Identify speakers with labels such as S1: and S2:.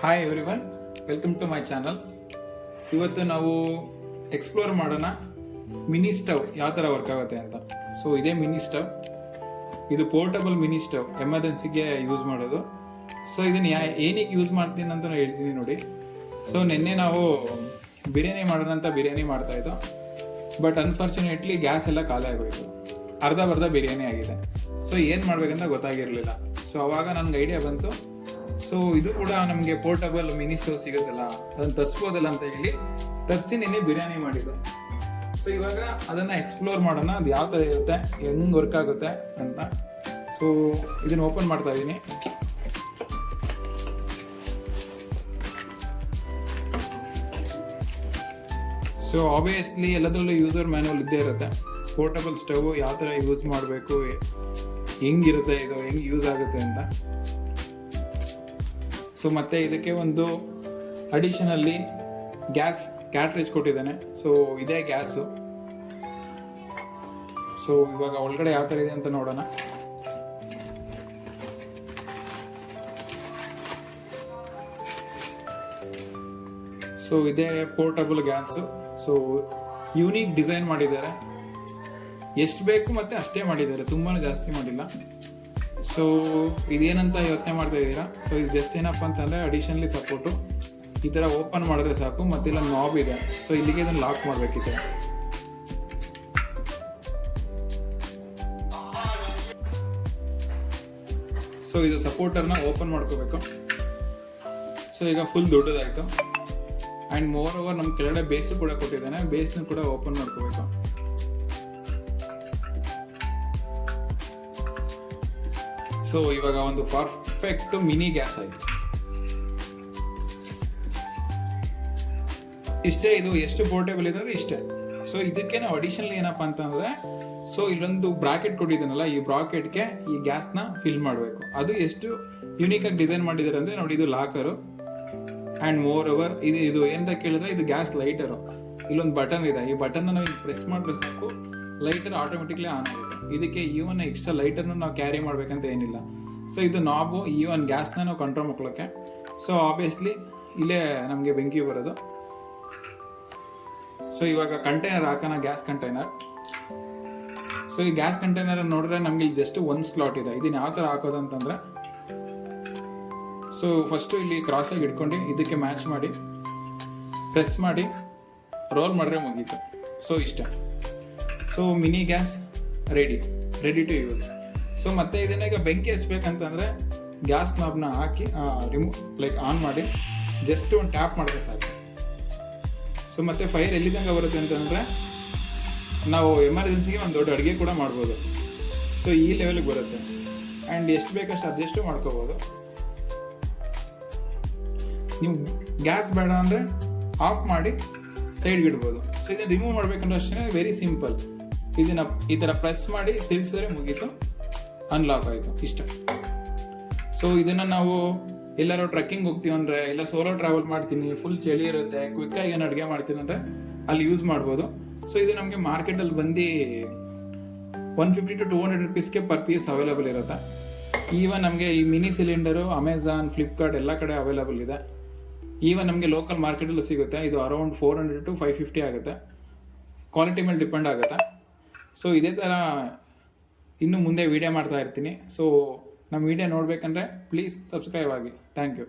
S1: Hi everyone, welcome to my channel. ಇವತ್ತು ನಾವು explore ಮಾಡೋಣ ಮಿನಿ ಸ್ಟವ್ ಯಾವ ಥರ ವರ್ಕ್ ಆಗುತ್ತೆ ಅಂತ. ಸೊ ಇದೇ ಮಿನಿ ಸ್ಟವ್, ಇದು ಪೋರ್ಟಬಲ್ ಮಿನಿ ಸ್ಟವ್, ಎಮರ್ಜೆನ್ಸಿಗೆ ಯೂಸ್ ಮಾಡೋದು. ಸೊ ಇದನ್ನು ಏನಕ್ಕೆ ಯೂಸ್ ಮಾಡ್ತೀನಿ ಅಂತ ನಾನು ಹೇಳ್ತೀನಿ ನೋಡಿ. ಸೊ ನಿನ್ನೆ ನಾವು ಬಿರಿಯಾನಿ ಮಾಡೋಣ ಅಂತ ಬಿರಿಯಾನಿ ಮಾಡ್ತಾಯಿದ್ದೋ, ಬಟ್ ಅನ್ಫಾರ್ಚುನೇಟ್ಲಿ ಗ್ಯಾಸ್ ಎಲ್ಲ ಖಾಲಿ ಆಗೋಯಿತು. ಅರ್ಧ ಬಿರಿಯಾನಿ ಆಗಿದೆ. ಸೊ ಏನು ಮಾಡ್ಬೇಕಂತ ಗೊತ್ತಾಗಿರಲಿಲ್ಲ. ಸೊ ಅವಾಗ ನನಗೆ ಐಡಿಯಾ ಬಂತು, ಸೊ ಇದು ಕೂಡ ನಮಗೆ ಪೋರ್ಟಬಲ್ ಮಿನಿ ಸ್ಟವ್ ಸಿಗುತ್ತಲ್ಲ, ಅದನ್ನು ತರಿಸ್ಬೋದಲ್ಲ ಅಂತ ಹೇಳಿ ತರಿಸಿ ನಿನ್ನೆ ಬಿರಿಯಾನಿ ಮಾಡಿದ್ದು. ಸೊ ಇವಾಗ ಅದನ್ನು ಎಕ್ಸ್ಪ್ಲೋರ್ ಮಾಡೋಣ, ಅದು ಯಾವ ಥರ ಇರುತ್ತೆ, ಹೆಂಗೆ ವರ್ಕ್ ಆಗುತ್ತೆ ಅಂತ. ಸೊ ಇದನ್ನು ಓಪನ್ ಮಾಡ್ತಾ ಇದ್ದೀನಿ. ಸೊ ಆಬ್ವಿಯಸ್ಲಿ ಎಲ್ಲದರಲ್ಲೂ ಯೂಸರ್ ಮ್ಯಾನ್ಯಲ್ ಇದ್ದೇ ಇರುತ್ತೆ. ಪೋರ್ಟಬಲ್ ಸ್ಟವ್ ಯಾವ ಥರ ಯೂಸ್ ಮಾಡಬೇಕು, ಹೆಂಗಿರುತ್ತೆ, ಇದು ಹೆಂಗೆ ಯೂಸ್ ಆಗುತ್ತೆ ಅಂತ. ಸೊ ಮತ್ತು ಇದಕ್ಕೆ ಒಂದು ಅಡಿಷನಲ್ಲಿ ಗ್ಯಾಸ್ ಕ್ಯಾಟ್ರೇಜ್ ಕೊಟ್ಟಿದ್ದಾನೆ. ಸೊ ಇದೇ ಗ್ಯಾಸು. ಸೊ ಇವಾಗ ಒಳಗಡೆ ಯಾವ ಥರ ಇದೆ ಅಂತ ನೋಡೋಣ. ಸೊ ಇದೇ portable gas. So unique design ಮಾಡಿದ್ದಾರೆ, ಎಷ್ಟು ಬೇಕು ಮತ್ತು ಅಷ್ಟೇ ಮಾಡಿದ್ದಾರೆ, ತುಂಬಾ ಜಾಸ್ತಿ ಮಾಡಿಲ್ಲ. ಸೊ ಇದೇನಂತ ಯೋಚನೆ ಮಾಡ್ತಾ ಇದ್ದೀರಾ. ಸೊ ಇದು ಜಸ್ಟ್ ಏನಪ್ಪ ಅಂತಂದರೆ ಅಡಿಷನಲಿ ಸಪೋರ್ಟು ಈ ಥರ ಓಪನ್ ಮಾಡಿದ್ರೆ ಸಾಕು. ಮತ್ತೆಲ್ಲ ನಾಬ್ ಇದೆ. ಸೊ ಇಲ್ಲಿಗೆ ಇದನ್ನು ಲಾಕ್ ಮಾಡಬೇಕಿದೆ. ಸೊ ಇದು ಸಪೋರ್ಟರ್ನ ಓಪನ್ ಮಾಡ್ಕೋಬೇಕು. ಸೊ ಈಗ ಫುಲ್ ದೊಡ್ಡದಾಯಿತು. ಆ್ಯಂಡ್ ಮೋರ್ ಓವರ್ ನಮ್ಮ ಕೆಳಗಡೆ ಬೇಸು ಕೂಡ ಕೊಟ್ಟಿದ್ದಾನೆ, ಬೇಸ್ನ ಕೂಡ ಓಪನ್ ಮಾಡ್ಕೋಬೇಕು. ಸೊ ಇವಾಗ ಒಂದು ಪರ್ಫೆಕ್ಟ್ ಮಿನಿ ಗ್ಯಾಸ್ ಆಯಿತು. ಇಷ್ಟೇ, ಇದು ಎಷ್ಟು ಪೋರ್ಟೇಬಲ್ ಇದೆ ಅಂದರೆ ಇಷ್ಟೇ. ಸೊ ಇದಕ್ಕೆ ನಾವು ಅಡಿಷನಲ್ ಏನಪ್ಪ ಅಂತಂದರೆ, ಸೊ ಇಲ್ಲೊಂದು ಬ್ರಾಕೆಟ್ ಕೊಟ್ಟಿದ್ದಾನಲ್ಲ, ಈ ಬ್ರಾಕೆಟ್ಗೆ ಈ ಗ್ಯಾಸ್ನ ಫಿಲ್ ಮಾಡಬೇಕು. ಅದು ಎಷ್ಟು ಯೂನಿಕಾಗಿ ಡಿಸೈನ್ ಮಾಡಿದ್ದಾರೆ ಅಂದರೆ ನೋಡಿ, ಇದು ಲಾಕರು. ಆ್ಯಂಡ್ ಮೋರ್ ಓವರ್ ಇದು ಏನಂತ ಕೇಳಿದ್ರೆ, ಇದು ಗ್ಯಾಸ್ ಲೈಟರು. ಇಲ್ಲೊಂದು ಬಟನ್ ಇದೆ, ಈ ಬಟನ್ನ ನಾವು ಪ್ರೆಸ್ ಮಾಡಿದ್ರೆ ಸಾಕು, ಲೈಟರ್ ಆಟೋಮೆಟಿಕ್ಲಿ ಆನ್ ಆಗುತ್ತೆ. ಇದಕ್ಕೆ ಈವನ್ ಎಕ್ಸ್ಟ್ರಾ ಲೈಟರ್ನ ನಾವು ಕ್ಯಾರಿ ಮಾಡ್ಬೇಕಂತ ಏನಿಲ್ಲ. ಸೊ ಇದು ನಾಬು ಈವನ್ ಗ್ಯಾಸ್ನ ನಾವು ಕಂಟ್ರೋಲ್ ಮಾಡ್ಕೊಳ್ಳೋಕ್ಕೆ. ಸೊ ಆಬ್ವಿಯಸ್ಲಿ ಇಲ್ಲೇ ನಮಗೆ ಬೆಂಕಿ ಬರೋದು. ಸೊ ಇವಾಗ ಕಂಟೈನರ್ ಹಾಕೋಣ, ಗ್ಯಾಸ್ ಕಂಟೈನರ್. ಸೊ ಈ ಗ್ಯಾಸ್ ಕಂಟೈನರ್ ನೋಡಿದ್ರೆ ನಮ್ಗೆ ಇಲ್ಲಿ ಜಸ್ಟ್ ಒಂದು ಸ್ಲಾಟ್ ಇದೆ. ಇದನ್ನ ಯಾವ ಥರ ಹಾಕೋದು ಅಂತಂದರೆ, ಸೊ ಫಸ್ಟು ಇಲ್ಲಿ ಕ್ರಾಸಾಗಿ ಇಟ್ಕೊಂಡು ಇದಕ್ಕೆ ಮ್ಯಾಚ್ ಮಾಡಿ ಪ್ರೆಸ್ ಮಾಡಿ ರೋಲ್ ಮಾಡಿದ್ರೆ ಮುಗೀತು. ಸೊ ಇಷ್ಟ. So mini gas ready to use. So ಮತ್ತೆ ಇದನ್ನ ಈಗ ಬೆಂಕಿ ಹಚ್ಬೇಕಂತಂದರೆ ಗ್ಯಾಸ್ ನಾಬ್ನ ಹಾಕಿ ಆನ್ ಮಾಡಿ ಜಸ್ಟ್ ಒಂದು ಟ್ಯಾಪ್ ಮಾಡಿದ್ರೆ ಸಾಕು. ಸೊ ಮತ್ತೆ ಫೈರ್ ಎಲ್ಲಿದ್ದಂಗೆ ಬರುತ್ತೆ ಅಂತಂದರೆ, ನಾವು ಎಮರ್ಜೆನ್ಸಿಗೆ ಒಂದು ದೊಡ್ಡ ಅಡುಗೆ ಕೂಡ ಮಾಡ್ಬೋದು. ಸೊ ಈ ಲೆವೆಲ್ಗೆ ಬರುತ್ತೆ. ಆ್ಯಂಡ್ ಎಷ್ಟು ಬೇಕಷ್ಟು ಅಡ್ಜಸ್ಟು ಮಾಡ್ಕೋಬೋದು. ನೀವು ಗ್ಯಾಸ್ ಬೇಡ ಅಂದರೆ ಆಫ್ ಮಾಡಿ ಸೈಡ್ಗೆ ಇಡ್ಬೋದು. ಸೊ ಇದನ್ನು ರಿಮೂವ್ ಮಾಡ್ಬೇಕಂದ್ರೆ ಅಷ್ಟೇ ವೆರಿ ಸಿಂಪಲ್. ಇದನ್ನು ಈ ಥರ ಪ್ರೆಸ್ ಮಾಡಿ ತಿರುಗಿಸಿದ್ರೆ ಮುಗೀತು, ಅನ್ಲಾಕ್ ಆಯಿತು, ಇಷ್ಟ. ಸೊ ಇದನ್ನು ನಾವು ಎಲ್ಲರೂ ಟ್ರೆಕ್ಕಿಂಗ್ ಹೋಗ್ತೀವಿ ಅಂದರೆ, ಇಲ್ಲ ಸೋಲೋ ಟ್ರಾವೆಲ್ ಮಾಡ್ತೀನಿ, ಫುಲ್ ಚಳಿ ಇರುತ್ತೆ, ಕ್ವಿಕ್ಕಾಗಿ ಏನು ಅಡುಗೆ ಮಾಡ್ತೀನಿ ಅಂದರೆ ಅಲ್ಲಿ ಯೂಸ್ ಮಾಡ್ಬೋದು. ಸೊ ಇದು ನಮಗೆ ಮಾರ್ಕೆಟಲ್ಲಿ ಬಂದು 150 to 200 rupeesಗೆ ಪರ್ ಪೀಸ್ ಅವೈಲೇಬಲ್ ಇರುತ್ತೆ. ಈವನ್ ನಮಗೆ ಈ ಮಿನಿ ಸಿಲಿಂಡರು ಅಮೆಝಾನ್, ಫ್ಲಿಪ್ಕಾರ್ಟ್ ಎಲ್ಲ ಕಡೆ ಅವೈಲೇಬಲ್ ಇದೆ. ಈವನ್ ನಮಗೆ ಲೋಕಲ್ ಮಾರ್ಕೆಟಲ್ಲೂ ಸಿಗುತ್ತೆ. ಇದು ಅರೌಂಡ್ 400 to 550 ಆಗುತ್ತೆ. ಕ್ವಾಲಿಟಿ ಮೇಲೆ ಡಿಪೆಂಡ್ ಆಗುತ್ತೆ. ಸೊ ಇದೇ ಥರ ಇನ್ನು ಮುಂದೆ ವೀಡಿಯೋ ಮಾಡ್ತಾ ಇರ್ತೀನಿ. ಸೊ ನಮ್ಮ ವೀಡಿಯೋ ನೋಡಬೇಕಂದ್ರೆ ಪ್ಲೀಸ್ ಸಬ್ಸ್ಕ್ರೈಬ್ ಆಗಿ. Thank you.